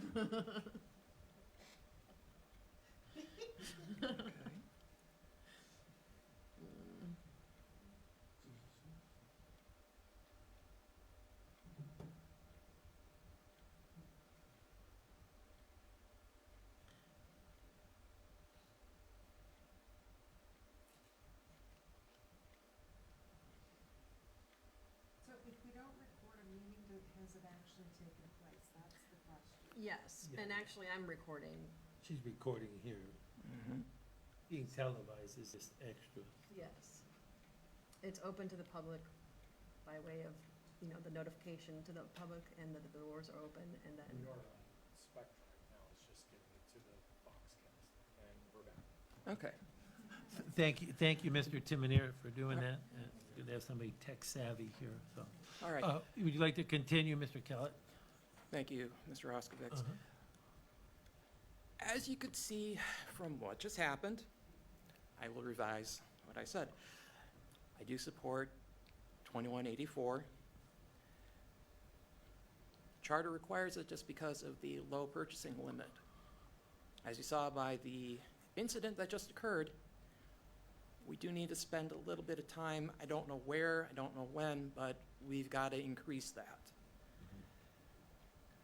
So if we don't record a meeting, has it actually taken place? That's the question. Yes, Yeah. and actually I'm recording. She's recording here. Being televised is just extra. Yes. It's open to the public by way of, the notification to the public and that the doors are open and then. We are on Spectrum right now, it's just getting it to the Foxcast, and we're back. Okay. Thank you, Mr. Timonir, for doing that. It's good to have somebody tech savvy here, so. All right. Would you like to continue, Mr. Kellett? Thank you, Mr. Roskovich. Uh-huh. As you could see from what just happened, I will revise what I said. I do support 2184. Charter requires it just because of the low purchasing limit. As you saw by the incident that just occurred, we do need to spend a little bit of time. I don't know where, I don't know when, but we've got to increase that.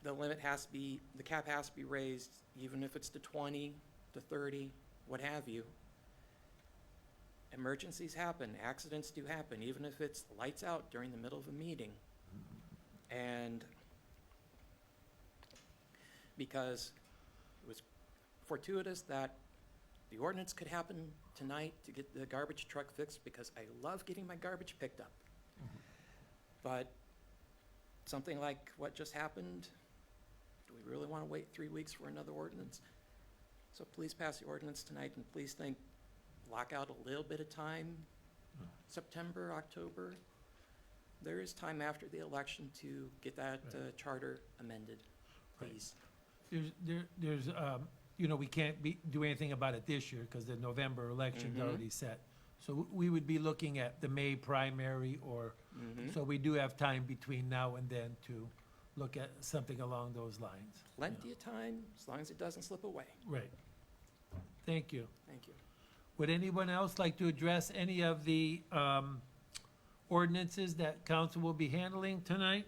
The limit has to be, the cap has to be raised, even if it's to 20, to 30, what have you. Emergencies happen, accidents do happen, even if it's lights out during the middle of a meeting. And because it was fortuitous that the ordinance could happen tonight to get the garbage truck fixed, because I love getting my garbage picked up. But something like what just happened, do we really want to wait 3 weeks for another ordinance? So please pass the ordinance tonight, and please block out a little bit of time, September, October. There is time after the election to get that charter amended, please. There's, we can't do anything about it this year because the November election's already set. So we would be looking at the May primary so we do have time between now and then to look at something along those lines. Plenty of time, as long as it doesn't slip away. Right. Thank you. Thank you. Would anyone else like to address any of the ordinances that council will be handling tonight?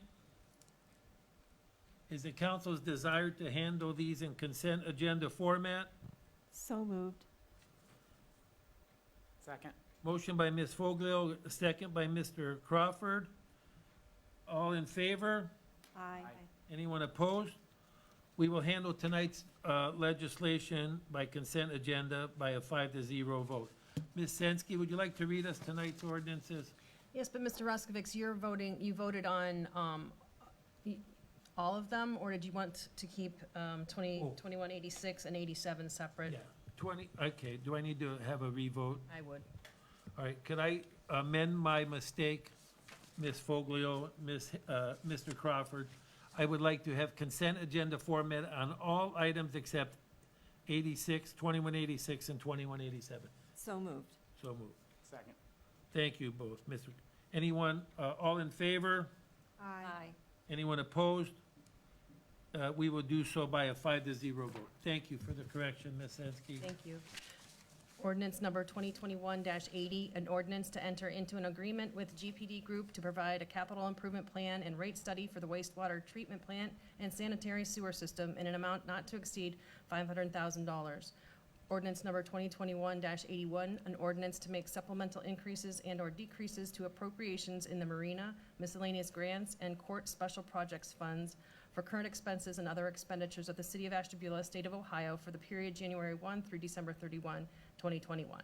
Is it council's desire to handle these in consent agenda format? So moved. Second. Motion by Ms. Foglio, second by Mr. Crawford. All in favor? Aye. Anyone opposed? We will handle tonight's legislation by consent agenda by a 5-0 vote. Ms. Sensky, would you like to read us tonight's ordinances? Yes, but Mr. Roskovich, you voted on all of them, or did you want to keep 2186 and 87 separate? Yeah, okay, do I need to have a revote? I would. All right, could I amend my mistake, Ms. Foglio, Mr. Crawford? I would like to have consent agenda format on all items except 2186 and 2187. So moved. So moved. Second. Thank you both. Anyone, all in favor? Aye. Anyone opposed? We will do so by a 5-0 vote. Thank you for the correction, Ms. Sensky. Thank you. Ordinance number 2021-80, an ordinance to enter into an agreement with GPD Group to provide a capital improvement plan and rate study for the wastewater treatment plant and sanitary sewer system in an amount not to exceed $500,000. Ordinance number 2021-81, an ordinance to make supplemental increases and/or decreases to appropriations in the marina, miscellaneous grants, and court special projects funds for current expenses and other expenditures of the City of Ashtabula, State of Ohio, for the period January 1 through December 31, 2021.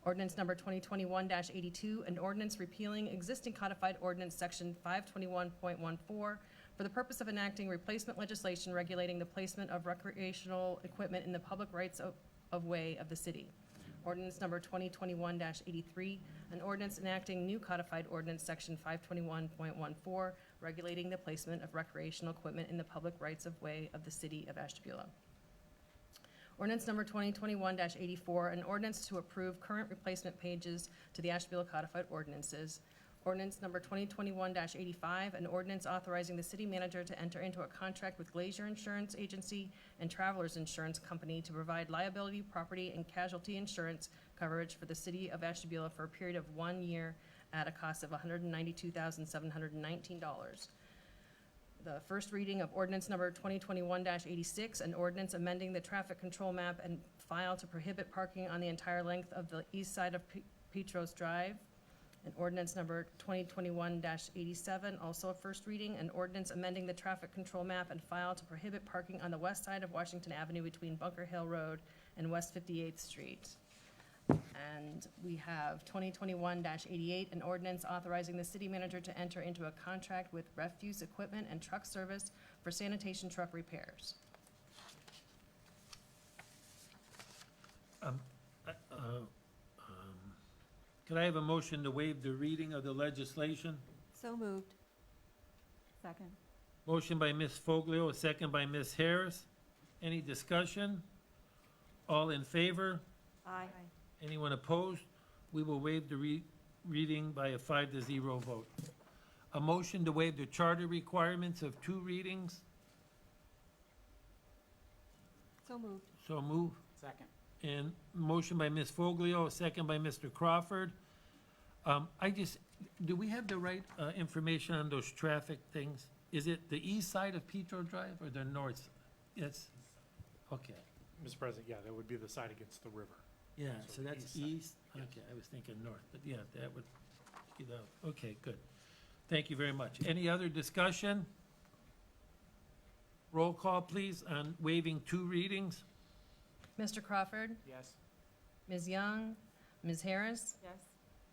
Ordinance number 2021-82, an ordinance repealing existing codified ordinance section 521.14 for the purpose of enacting replacement legislation regulating the placement of recreational equipment in the public rights of way of the city. Ordinance number 2021-83, an ordinance enacting new codified ordinance section 521.14 regulating the placement of recreational equipment in the public rights of way of the City of Ashtabula. Ordinance number 2021-84, an ordinance to approve current replacement pages to the Ashtabula codified ordinances. Ordinance number 2021-85, an ordinance authorizing the city manager to enter into a contract with Glacier Insurance Agency and Travelers Insurance Company to provide liability, property, and casualty insurance coverage for the city of Ashtabula for a period of 1 year at a cost of $192,719. The first reading of ordinance number 2021-86, an ordinance amending the traffic control map and file to prohibit parking on the entire length of the east side of Petros Drive. An ordinance number 2021-87, also a first reading, an ordinance amending the traffic control map and file to prohibit parking on the west side of Washington Avenue between Bunker Hill Road and West 58th Street. And we have 2021-88, an ordinance authorizing the city manager to enter into a contract with Refuse Equipment and Truck Service for sanitation truck repairs. Could I have a motion to waive the reading of the legislation? So moved. Second. Motion by Ms. Foglio, a second by Ms. Harris. Any discussion? All in favor? Aye. Anyone opposed? We will waive the reading by a 5-0 vote. A motion to waive the charter requirements of 2 readings. So moved. So move. Second. And motion by Ms. Foglio, a second by Mr. Crawford. Do we have the right information on those traffic things? Is it the east side of Petro Drive or the north? Yes, okay. Mr. President, yeah, that would be the side against the river. Yeah, So so that's east side, east? yes. Okay, I was thinking north, but yeah, that would get out. Okay, good. Thank you very much. Any other discussion? Roll call, please, on waiving 2 readings. Mr. Crawford, Yes. Ms. Young, Ms. Harris, Yes.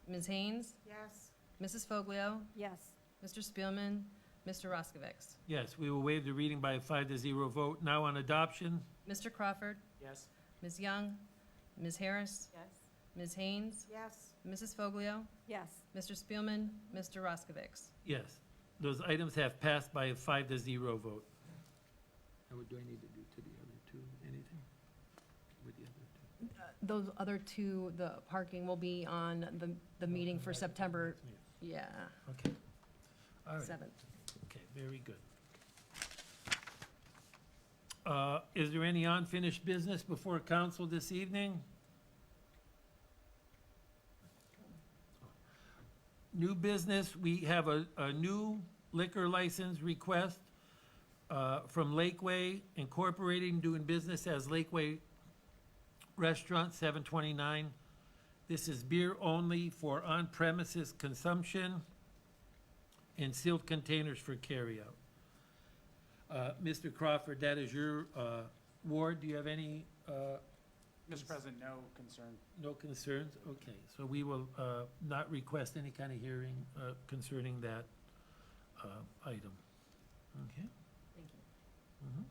Ms. Haynes, Yes. Mrs. Foglio, Yes. Mr. Spielman, Mr. Roskovich. Yes, we will waive the reading by a 5-0 vote. Now on adoption. Mr. Crawford, Yes. Ms. Young, Ms. Harris, Yes. Ms. Haynes, Yes. Mrs. Foglio, Yes. Mr. Spielman, Mr. Roskovich. Yes, those items have passed by a 5-0 vote. Now, what do I need to do to the other 2? Anything? With the other 2? Those other 2, the parking will be on the meeting for September, yeah, Okay. All right. 7th. Okay, very good. Is there any unfinished business before council this evening? New business, we have a new liquor license request from Lakeway Incorporating, doing business as Lakeway Restaurant, 729. This is beer only for on-premises consumption in sealed containers for carryout. Mr. Crawford, that is your ward. Do you have any, Mr. President, no concern. no concerns? Okay, so we will not request any kind of hearing concerning that item. Okay? Thank you. Mhm.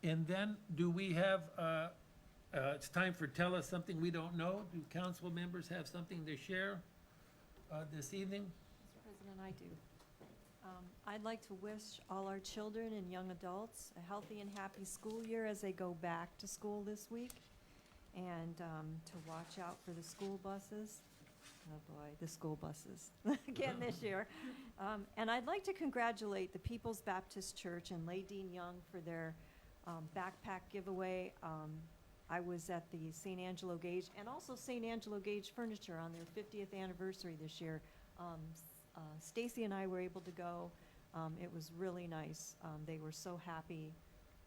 And then, do we have, it's time for Tell Us Something We Don't Know. Do council members have something to share this evening? Mr. President, I do. I'd like to wish all our children and young adults a healthy and happy school year as they go back to school this week, and to watch out for the school buses. Oh, boy, the school buses, again this year. And I'd like to congratulate the People's Baptist Church and Ladine Young for their backpack giveaway. I was at the St. Angelo Gage, and also St. Angelo Gage Furniture on their 50th anniversary this year. Stacy and I were able to go. It was really nice. They were so happy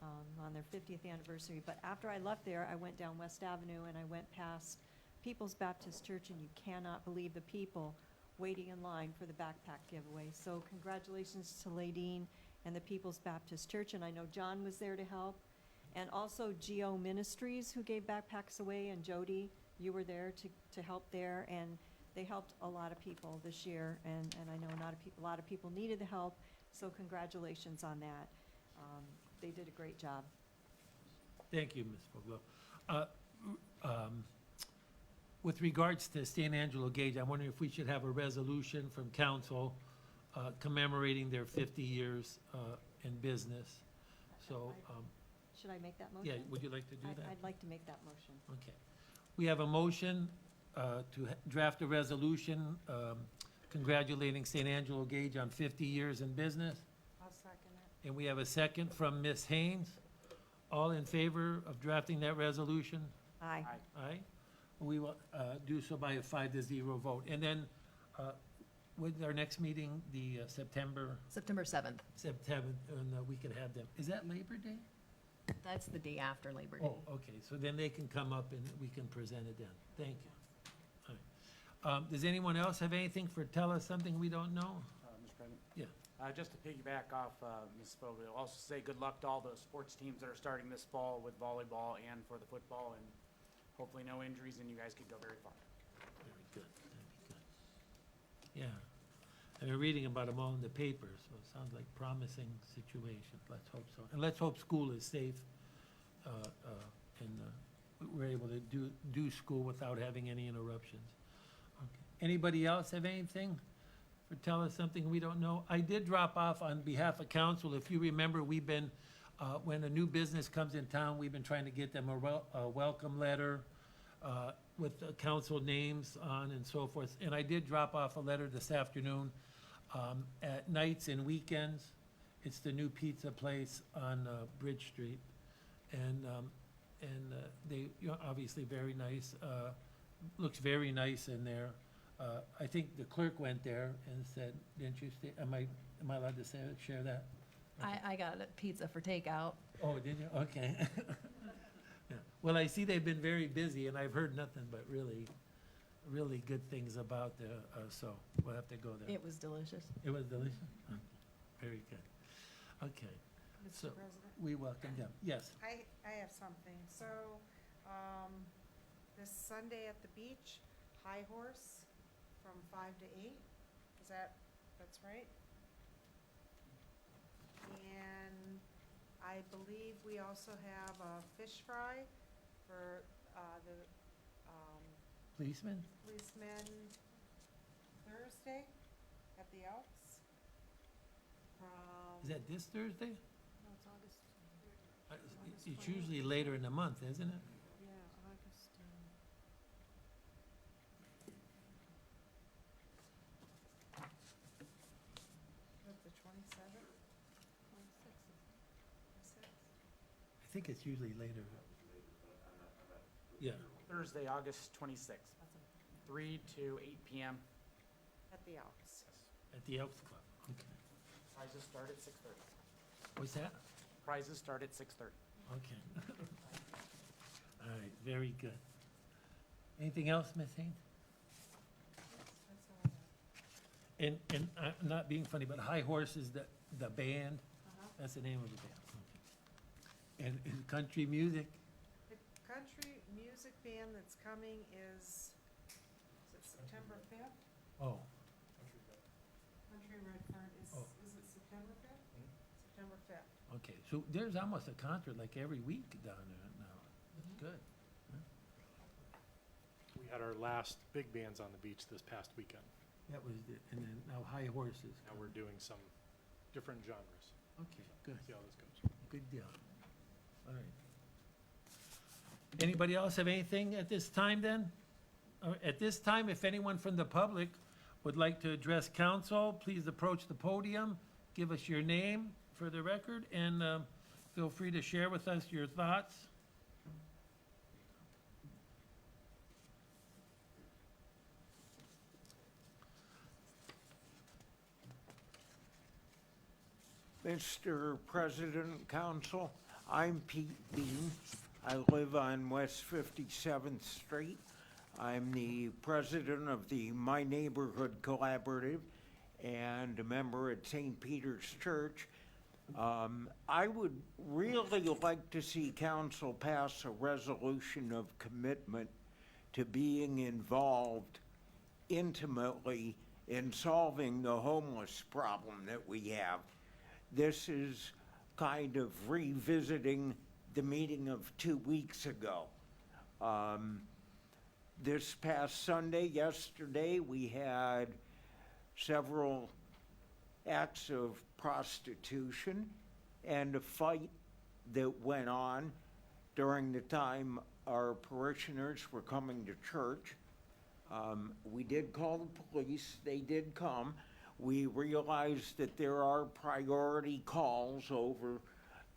on their 50th anniversary. But after I left there, I went down West Avenue and I went past People's Baptist Church, and you cannot believe the people waiting in line for the backpack giveaway. So congratulations to Ladine and the People's Baptist Church, and I know John was there to help. And also Geo Ministries, who gave backpacks away, and Jody, you were there to help there, and they helped a lot of people this year, and I know a lot of people needed the help, so congratulations on that. They did a great job. Thank you, Ms. Foglo. With regards to St. Angelo Gage, I'm wondering if we should have a resolution from council commemorating their 50 years in business. So, Should I make that motion? yeah, would you like to do that? I'd like to make that motion. Okay. We have a motion to draft a resolution congratulating St. Angelo Gage on 50 years in business. I'll second it. And we have a second from Ms. Haynes. All in favor of drafting that resolution? Aye. Aye. We will do so by a 5-0 vote. And then, with our next meeting, the September, September 7th. and we could have them. Is that Labor Day? That's the day after Labor Day. Oh, okay, so then they can come up and we can present it then. Thank you. All right. Does anyone else have anything for, tell us something we don't know? Mr. President? Yeah. Just to piggyback off Ms. Fogel, I'll also say good luck to all the sports teams that are starting this fall with volleyball and for the football, and hopefully no injuries, and you guys can go very far. Very good, that'd be good. Yeah, I've been reading about them all in the paper, so it sounds like promising situation. Let's hope so. And let's hope school is safe, and we're able to do school without having any interruptions. Okay. Anybody else have anything? Or tell us something we don't know? I did drop off on behalf of council. If you remember, we've been, when a new business comes in town, we've been trying to get them a welcome letter with the council names on and so forth. And I did drop off a letter this afternoon. At nights and weekends, it's the new pizza place on Bridge Street. And they, you know, obviously very nice, looks very nice in there. I think the clerk went there and said, didn't you stay, am I allowed to say, share that? I got a pizza for takeout. Oh, did you? Okay. Yeah. Well, I see they've been very busy, and I've heard nothing but really, really good things about the, so we'll have to go there. It was delicious. It was delicious? Okay. Very good. Okay, So- Mr. President? we welcome them. Yes, I have something. So, this Sunday at the beach, High Horse from 5 to 8. That's right? And I believe we also have a fish fry for, the, policeman? policemen Thursday at the Elks. Is that this Thursday? No, it's August. It's usually later in the month, isn't it? Yeah, August. What, the 27th? 26th? I think it's usually later. Yeah, Thursday, August 26th, 3 to 8 p.m. At the Elks. at the Elks Club. Okay. Prizes start at 6:30. What's that? Prizes start at 6:30. Okay. All right, very good. Anything else, Ms. Haynes? That's all I have. And I'm not being funny, but High Horse is the band? Uh-huh. That's the name of the band, okay. And country music? The country music band that's coming is it September 5th? Oh, Country Redfern Oh. is it September 5th? September 5th. okay, so there's almost a concert like every week down there now. That's good. We had our last big bands on the beach this past weekend. That was, and then now High Horses. Now we're doing some different genres. Okay, good, See how this goes. good deal. All right. Anybody else have anything at this time then? At this time, if anyone from the public would like to address council, please approach the podium, give us your name for the record, and feel free to share with us your thoughts. Mr. President, Council, I'm Pete Bean. I live on West 57th Street. I'm the president of the My Neighborhood Collaborative and a member at St. Peter's Church. I would really like to see council pass a resolution of commitment to being involved intimately in solving the homeless problem that we have. This is kind of revisiting the meeting of 2 weeks ago. This past Sunday, yesterday, we had several acts of prostitution and a fight that went on during the time our parishioners were coming to church. We did call the police, they did come. We realized that there are priority calls over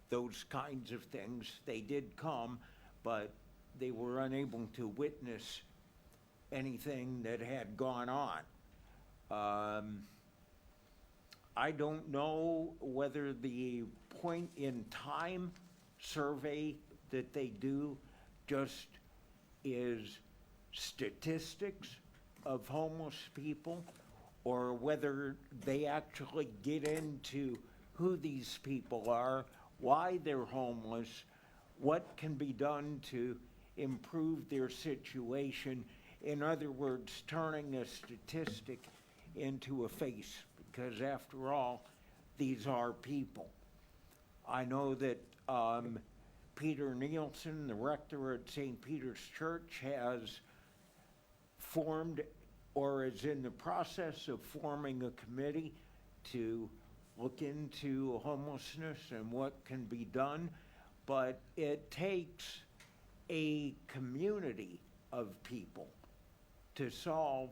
those kinds of things. They did come, but they were unable to witness anything that had gone on. I don't know whether the point in time survey that they do just is statistics of homeless people, or whether they actually get into who these people are, why they're homeless, what can be done to improve their situation. In other words, turning a statistic into a face, because after all, these are people. I know that Peter Nielsen, the rector at St. Peter's Church, has formed or is in the process of forming a committee to look into homelessness and what can be done. But it takes a community of people to solve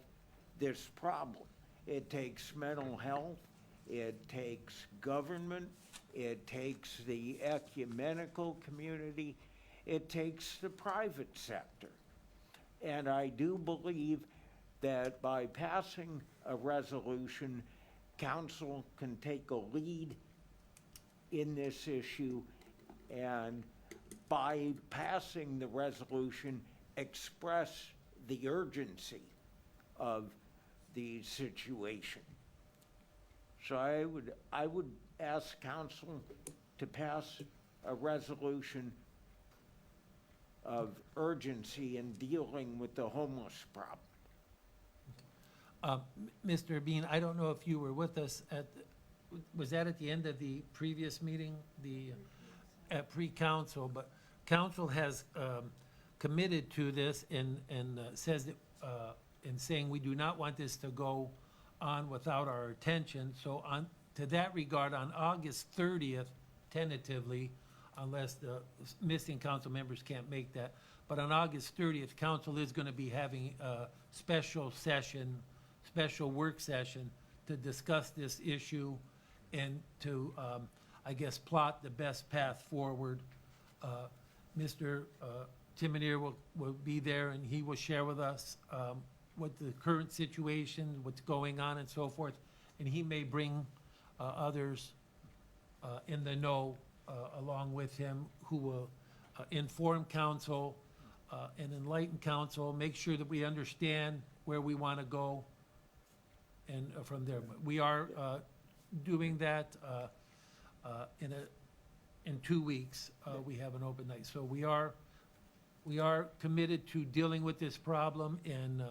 this problem. It takes mental health, it takes government, it takes the ecumenical community, it takes the private sector. And I do believe that by passing a resolution, council can take a lead in this issue, and by passing the resolution, express the urgency of the situation. So I would ask council to pass a resolution of urgency in dealing with the homeless problem. Mr. Bean, I don't know if you were with us was that at the end of the previous meeting, at pre-council, but council has committed to this and says that, in saying we do not want this to go on without our attention. So to that regard, on August 30th, tentatively, unless the missing council members can't make that, but on August 30th, council is going to be having a special work session to discuss this issue and to, I guess, plot the best path forward. Mr. Timonier will be there, and he will share with us what the current situation, what's going on and so forth. And he may bring others in the know along with him who will inform council and enlighten council, make sure that we understand where we want to go, and from there. But we are doing that in 2 weeks. We have an open night. So we are committed to dealing with this problem, and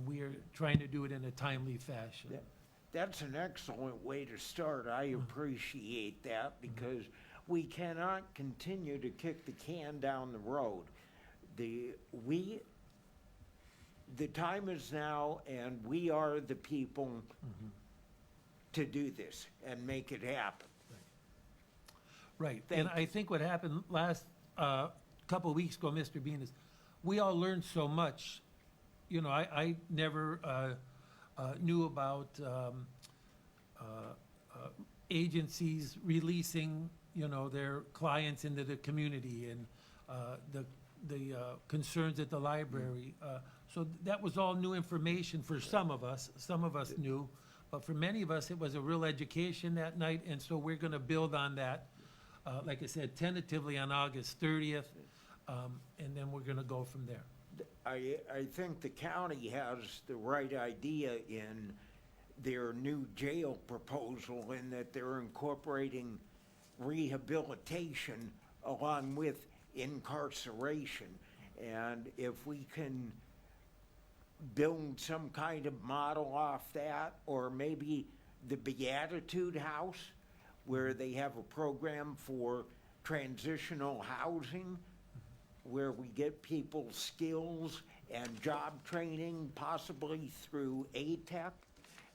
we are trying to do it in a timely fashion. That's an excellent way to start. I appreciate that, because we cannot continue to kick the can down the road. The time is now, and we are the people to do this and make it happen. Right, Thank and I think what happened last couple of weeks ago, Mr. Bean, is we all learned so much. You know, I never knew about agencies releasing, you know, their clients into the community, and the concerns at the library. So that was all new information for some of us. Some of us knew, but for many of us, it was a real education that night, and so we're going to build on that. Like I said, tentatively on August 30th, and then we're going to go from there. I think the county has the right idea in their new jail proposal, in that they're incorporating rehabilitation along with incarceration. And if we can build some kind of model off that, or maybe the Beatitude House, where they have a program for transitional housing, where we get people skills and job training, possibly through ATEC,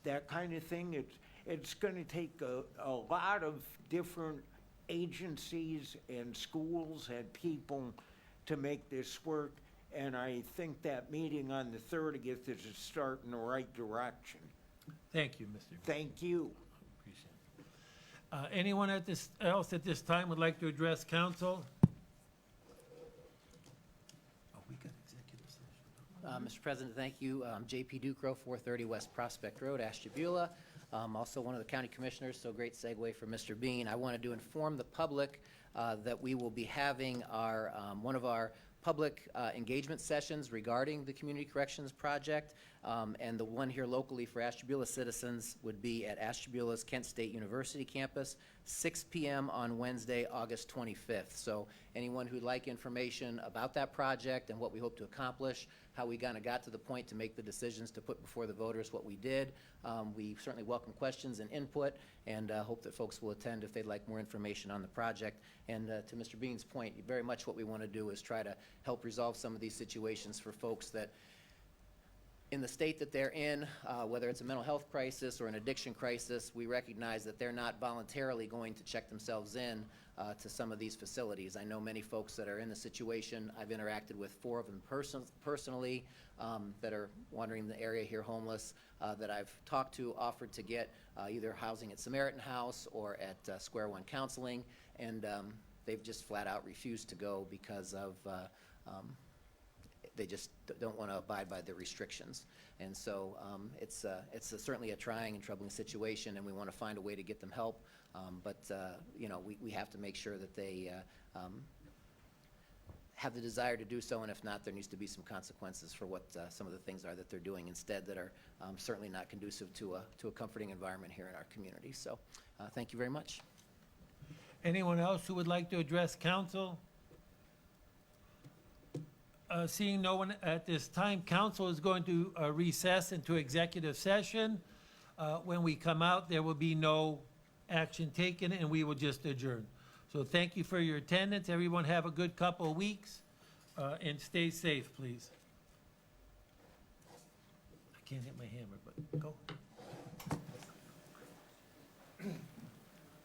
that kind of thing. It's going to take a lot of different agencies and schools and people to make this work. and I think that meeting on the 30th is a start in the right direction. Thank you, Mr. Bean. Thank you. Appreciate it. Anyone else at this time would like to address council? Oh, we got executive session. Mr. President, thank you. J.P. Ducro, 430 West Prospect Road, Ashtabula. Also one of the county commissioners, so great segue for Mr. Bean. I wanted to inform the public that we will be having our, one of our public engagement sessions regarding the Community Corrections Project, and the one here locally for Ashtabula citizens would be at Ashtabula's Kent State University campus, 6 p.m. on Wednesday, August 25th. So anyone who'd like information about that project and what we hope to accomplish, how we kind of got to the point to make the decisions to put before the voters what we did, we certainly welcome questions and input, and hope that folks will attend if they'd like more information on the project. And to Mr. Bean's point, very much what we want to do is try to help resolve some of these situations for folks that, in the state that they're in, whether it's a mental health crisis or an addiction crisis, we recognize that they're not voluntarily going to check themselves in to some of these facilities. I know many folks that are in the situation. I've interacted with 4 of them personally that are wandering the area here homeless, that I've talked to, offered to get either housing at Samaritan House or at Square One Counseling, and they've just flat out refused to go because of they just don't want to abide by the restrictions. And so it's certainly a trying and troubling situation, and we want to find a way to get them help. But you know, we have to make sure that they have the desire to do so, and if not, there needs to be some consequences for what some of the things are that they're doing instead that are certainly not conducive to a comforting environment here in our community. So thank you very much. Anyone else who would like to address council? Seeing no one at this time, council is going to recess into executive session. When we come out, there will be no action taken, and we will just adjourn. So thank you for your attendance. Everyone have a good couple of weeks, and stay safe, please. I can't hit my hammer, but go.